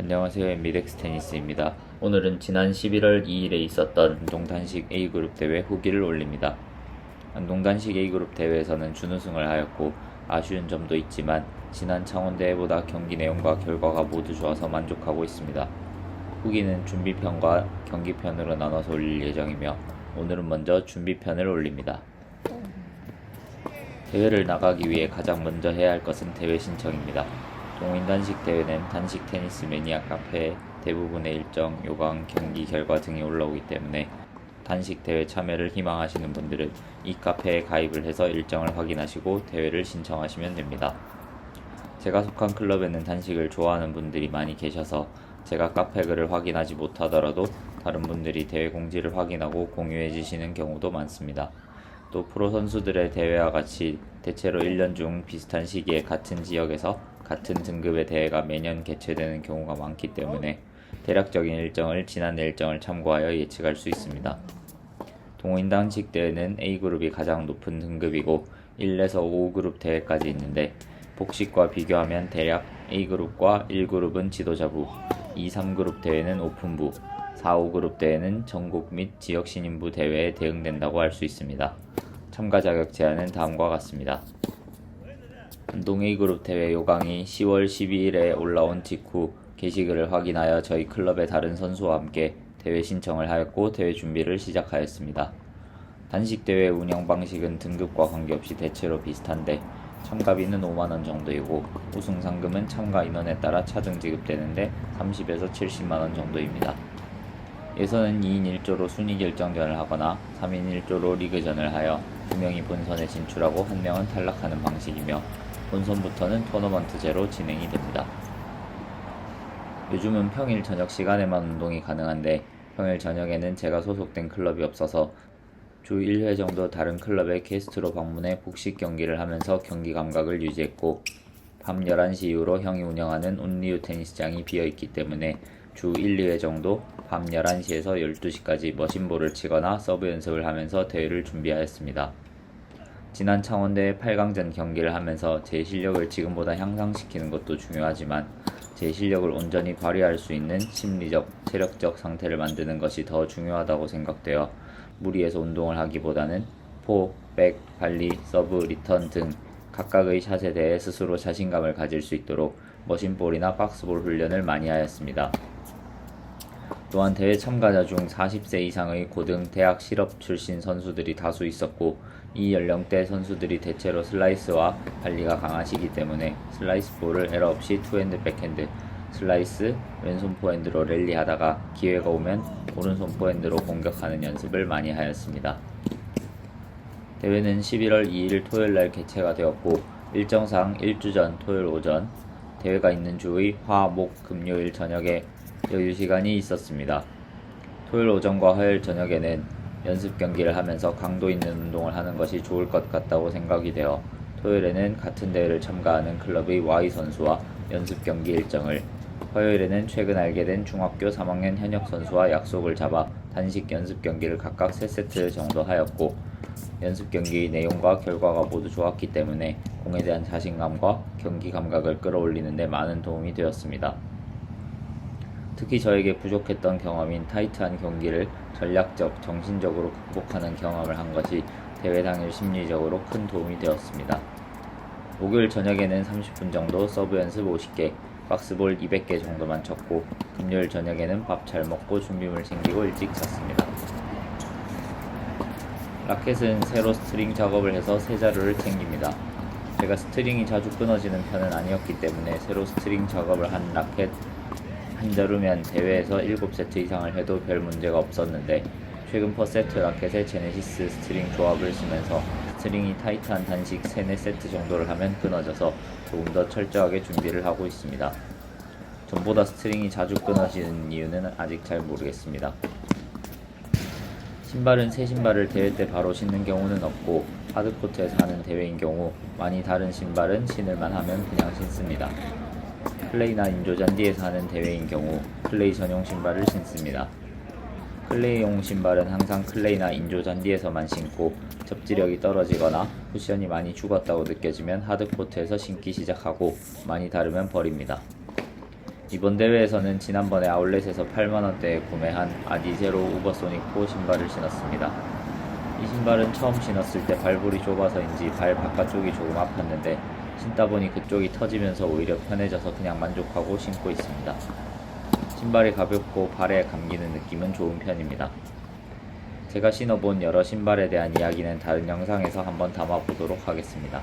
안녕하세요. 엠비덱스 테니스입니다. 오늘은 지난 11월 2일에 있었던 운동단식 A그룹 대회 후기를 올립니다. 운동단식 A그룹 대회에서는 준우승을 하였고 아쉬운 점도 있지만 지난 창원대회보다 경기 내용과 결과가 모두 좋아서 만족하고 있습니다. 후기는 준비편과 경기편으로 나눠서 올릴 예정이며 오늘은 먼저 준비편을 올립니다. 대회를 나가기 위해 가장 먼저 해야 할 것은 대회 신청입니다. 동호인 단식 대회는 단식 테니스 매니아 카페에 대부분의 일정, 요강, 경기 결과 등이 올라오기 때문에 단식 대회 참여를 희망하시는 분들은 이 카페에 가입을 해서 일정을 확인하시고 대회를 신청하시면 됩니다. 제가 속한 클럽에는 단식을 좋아하는 분들이 많이 계셔서 제가 카페 글을 확인하지 못하더라도 다른 분들이 대회 공지를 확인하고 공유해 주시는 경우도 많습니다. 또 프로 선수들의 대회와 같이 대체로 1년 중 비슷한 시기에 같은 지역에서 같은 등급의 대회가 매년 개최되는 경우가 많기 때문에 대략적인 일정을 지난해 일정을 참고하여 예측할 수 있습니다. 동호인 단식 대회는 A그룹이 가장 높은 등급이고 1에서 5그룹 대회까지 있는데 복식과 비교하면 대략 A그룹과 1그룹은 지도자부, 2, 3그룹 대회는 오픈부, 4, 5그룹 대회는 전국 및 지역 신인부 대회에 대응된다고 할 수 있습니다. 참가 자격 제한은 다음과 같습니다. 운동 A그룹 대회 요강이 10월 12일에 올라온 직후 게시글을 확인하여 저희 클럽의 다른 선수와 함께 대회 신청을 하였고 대회 준비를 시작하였습니다. 단식 대회 운영 방식은 등급과 관계없이 대체로 비슷한데 참가비는 5만원 정도이고 우승 상금은 참가 인원에 따라 차등 지급되는데 30에서 70만원 정도입니다. 예선은 2인 1조로 순위 결정전을 하거나 3인 1조로 리그전을 하여 2명이 본선에 진출하고 1명은 탈락하는 방식이며 본선부터는 토너먼트제로 진행이 됩니다. 요즘은 평일 저녁 시간에만 운동이 가능한데 평일 저녁에는 제가 소속된 클럽이 없어서 주 1회 정도 다른 클럽에 게스트로 방문해 복식 경기를 하면서 경기 감각을 유지했고 밤 11시 이후로 형이 운영하는 온리우 테니스장이 비어있기 때문에 주 1, 2회 정도 밤 11시에서 12시까지 머신볼을 치거나 서브 연습을 하면서 대회를 준비하였습니다. 지난 창원대회 8강전 경기를 하면서 제 실력을 지금보다 향상시키는 것도 중요하지만 제 실력을 온전히 발휘할 수 있는 심리적, 체력적 상태를 만드는 것이 더 중요하다고 생각되어 무리해서 운동을 하기보다는 포, 백, 발리, 서브, 리턴 등 각각의 샷에 대해 스스로 자신감을 가질 수 있도록 머신볼이나 박스볼 훈련을 많이 하였습니다. 또한 대회 참가자 중 40세 이상의 고등, 대학 실업 출신 선수들이 다수 있었고 이 연령대 선수들이 대체로 슬라이스와 발리가 강하시기 때문에 슬라이스 볼을 에러 없이 투핸드 백핸드, 슬라이스 왼손 포핸드로 랠리하다가 기회가 오면 오른손 포핸드로 공격하는 연습을 많이 하였습니다. 대회는 11월 2일 토요일날 개최가 되었고 일정상 1주 전 토요일 오전, 대회가 있는 주의 화, 목, 금요일 저녁에 여유시간이 있었습니다. 토요일 오전과 화요일 저녁에는 연습 경기를 하면서 강도 있는 운동을 하는 것이 좋을 것 같다고 생각이 되어 토요일에는 같은 대회를 참가하는 클럽의 Y 선수와 연습 경기 일정을, 화요일에는 최근 알게 된 중학교 3학년 현역 선수와 약속을 잡아 단식 연습 경기를 각각 3세트 정도 하였고 연습 경기 내용과 결과가 모두 좋았기 때문에 공에 대한 자신감과 경기 감각을 끌어올리는 데 많은 도움이 되었습니다. 특히 저에게 부족했던 경험인 타이트한 경기를 전략적, 정신적으로 극복하는 경험을 한 것이 대회 당일 심리적으로 큰 도움이 되었습니다. 목요일 저녁에는 30분 정도 서브 연습 50개, 박스볼 200개 정도만 쳤고 금요일 저녁에는 밥 잘 먹고 준비물 챙기고 일찍 잤습니다. 라켓은 새로 스트링 작업을 해서 새 자루를 챙깁니다. 제가 스트링이 자주 끊어지는 편은 아니었기 때문에 새로 스트링 작업을 한 라켓 한 자루면 대회에서 7세트 이상을 해도 별 문제가 없었는데 최근 퍼세트 라켓의 제네시스 스트링 조합을 쓰면서 스트링이 타이트한 단식 3, 4세트 정도를 하면 끊어져서 조금 더 철저하게 준비를 하고 있습니다. 전보다 스트링이 자주 끊어지는 이유는 아직 잘 모르겠습니다. 신발은 새 신발을 대회 때 바로 신는 경우는 없고 하드코트에서 하는 대회인 경우 많이 다른 신발은 신을만 하면 그냥 신습니다. 클레이나 인조 잔디에서 하는 대회인 경우 클레이 전용 신발을 신습니다. 클레이용 신발은 항상 클레이나 인조 잔디에서만 신고 접지력이 떨어지거나 쿠션이 많이 죽었다고 느껴지면 하드코트에서 신기 시작하고 많이 다르면 버립니다. 이번 대회에서는 지난번에 아울렛에서 8만원대에 구매한 아디제로 우버소닉 4 신발을 신었습니다. 이 신발은 처음 신었을 때 발볼이 좁아서인지 발 바깥쪽이 조금 아팠는데 신다 보니 그쪽이 터지면서 오히려 편해져서 그냥 만족하고 신고 있습니다. 신발이 가볍고 발에 감기는 느낌은 좋은 편입니다. 제가 신어본 여러 신발에 대한 이야기는 다른 영상에서 한번 담아보도록 하겠습니다.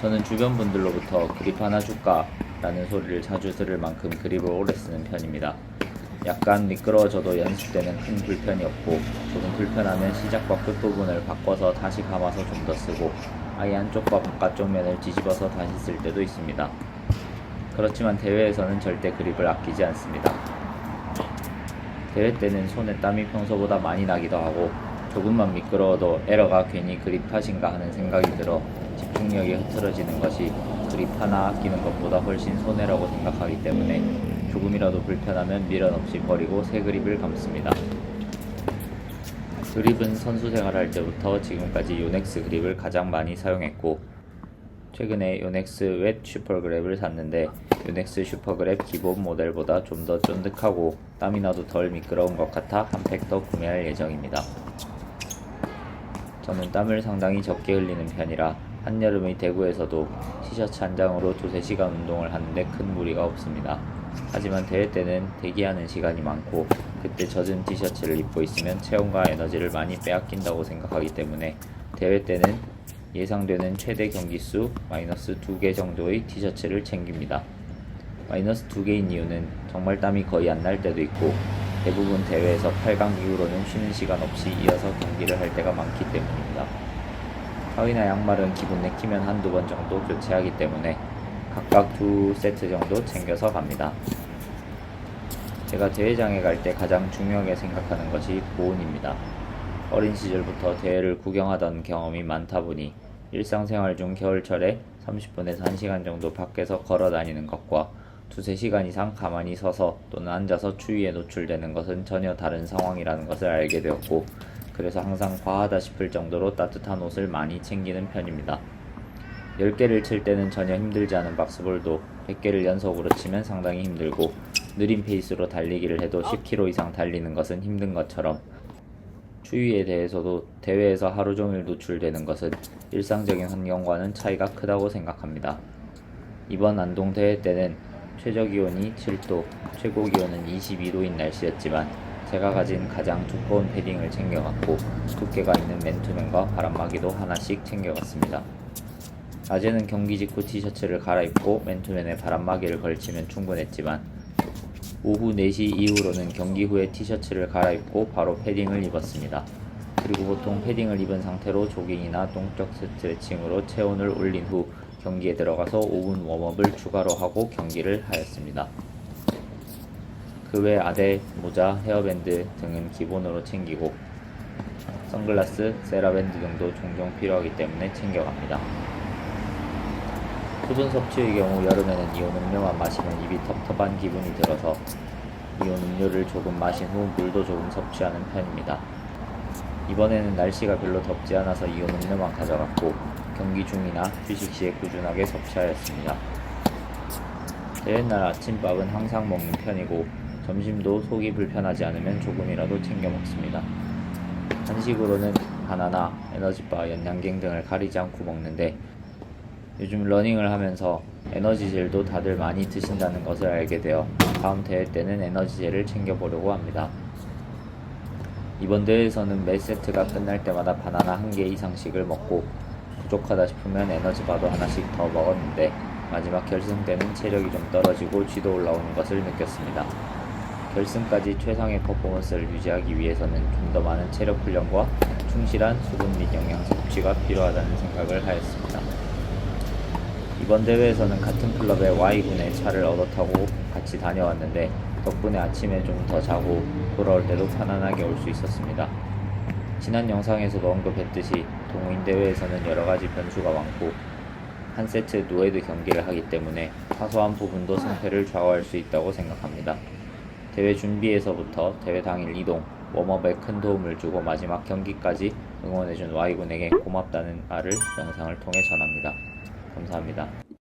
저는 주변 분들로부터 그립 하나 줄까? 라는 소리를 자주 들을 만큼 그립을 오래 쓰는 편입니다. 약간 미끄러워져도 연습 때는 큰 불편이 없고 조금 불편하면 시작과 끝부분을 바꿔서 다시 감아서 좀 더 쓰고 아예 안쪽과 바깥쪽 면을 뒤집어서 다시 쓸 때도 있습니다. 그렇지만 대회에서는 절대 그립을 아끼지 않습니다. 대회 때는 손에 땀이 평소보다 많이 나기도 하고 조금만 미끄러워도 에러가 괜히 그립 탓인가 하는 생각이 들어 집중력이 흐트러지는 것이 그립 하나 아끼는 것보다 훨씬 손해라고 생각하기 때문에 조금이라도 불편하면 미련 없이 버리고 새 그립을 감습니다. 그립은 선수 생활할 때부터 지금까지 요넥스 그립을 가장 많이 사용했고 최근에 요넥스 웻 슈퍼그랩을 샀는데 요넥스 슈퍼그랩 기본 모델보다 좀 더 쫀득하고 땀이 나도 덜 미끄러운 것 같아 한 팩 더 구매할 예정입니다. 저는 땀을 상당히 적게 흘리는 편이라 한여름의 대구에서도 티셔츠 한 장으로 2~3시간 운동을 하는데 큰 무리가 없습니다. 하지만 대회 때는 대기하는 시간이 많고 그때 젖은 티셔츠를 입고 있으면 체온과 에너지를 많이 빼앗긴다고 생각하기 때문에 대회 때는 예상되는 최대 경기수 -2개 정도의 티셔츠를 챙깁니다. -2개인 이유는 정말 땀이 거의 안 날 때도 있고 대부분 대회에서 8강 이후로는 쉬는 시간 없이 이어서 경기를 할 때가 많기 때문입니다. 하의나 양말은 기분 내키면 한두 번 정도 교체하기 때문에 각각 2세트 정도 챙겨서 갑니다. 제가 대회장에 갈 때 가장 중요하게 생각하는 것이 보온입니다. 어린 시절부터 대회를 구경하던 경험이 많다 보니 일상생활 중 겨울철에 30분에서 1시간 정도 밖에서 걸어 다니는 것과 2~3시간 이상 가만히 서서 또는 앉아서 추위에 노출되는 것은 전혀 다른 상황이라는 것을 알게 되었고 그래서 항상 과하다 싶을 정도로 따뜻한 옷을 많이 챙기는 편입니다. 10개를 칠 때는 전혀 힘들지 않은 박스볼도 100개를 연속으로 치면 상당히 힘들고 느린 페이스로 달리기를 해도 10km 이상 달리는 것은 힘든 것처럼 추위에 대해서도 대회에서 하루 종일 노출되는 것은 일상적인 환경과는 차이가 크다고 생각합니다. 이번 안동 대회 때는 최저기온이 7도, 최고기온은 22도인 날씨였지만 제가 가진 가장 두꺼운 패딩을 챙겨갔고 두께가 있는 맨투맨과 바람막이도 하나씩 챙겨갔습니다. 낮에는 경기 직후 티셔츠를 갈아입고 맨투맨에 바람막이를 걸치면 충분했지만 오후 4시 이후로는 경기 후에 티셔츠를 갈아입고 바로 패딩을 입었습니다. 그리고 보통 패딩을 입은 상태로 조깅이나 동적 스트레칭으로 체온을 올린 후 경기에 들어가서 5분 웜업을 추가로 하고 경기를 하였습니다. 그 외 아대, 모자, 헤어밴드 등은 기본으로 챙기고 선글라스, 세라밴드 등도 종종 필요하기 때문에 챙겨갑니다. 수분 섭취의 경우 여름에는 이온 음료만 마시면 입이 텁텁한 기분이 들어서 이온 음료를 조금 마신 후 물도 조금 섭취하는 편입니다. 이번에는 날씨가 별로 덥지 않아서 이온 음료만 가져갔고 경기 중이나 휴식 시에 꾸준하게 섭취하였습니다. 대회날 아침밥은 항상 먹는 편이고 점심도 속이 불편하지 않으면 조금이라도 챙겨 먹습니다. 한식으로는 바나나, 에너지바, 연양갱 등을 가리지 않고 먹는데 요즘 러닝을 하면서 에너지젤도 다들 많이 드신다는 것을 알게 되어 다음 대회 때는 에너지젤을 챙겨보려고 합니다. 이번 대회에서는 매 세트가 끝날 때마다 바나나 1개 이상씩을 먹고 부족하다 싶으면 에너지바도 하나씩 더 먹었는데 마지막 결승 때는 체력이 좀 떨어지고 쥐도 올라오는 것을 느꼈습니다. 결승까지 최상의 퍼포먼스를 유지하기 위해서는 좀 더 많은 체력 훈련과 충실한 수분 및 영양 섭취가 필요하다는 생각을 하였습니다. 이번 대회에서는 같은 클럽의 Y군의 차를 얻어 타고 같이 다녀왔는데 덕분에 아침에 좀 더 자고 돌아올 때도 편안하게 올 수 있었습니다. 지난 영상에서도 언급했듯이 동호인 대회에서는 여러가지 변수가 많고 한 세트 노헤드 경기를 하기 때문에 사소한 부분도 승패를 좌우할 수 있다고 생각합니다. 대회 준비에서부터 대회 당일 이동, 웜업에 큰 도움을 주고 마지막 경기까지 응원해준 Y군에게 고맙다는 말을 영상을 통해 전합니다. 감사합니다.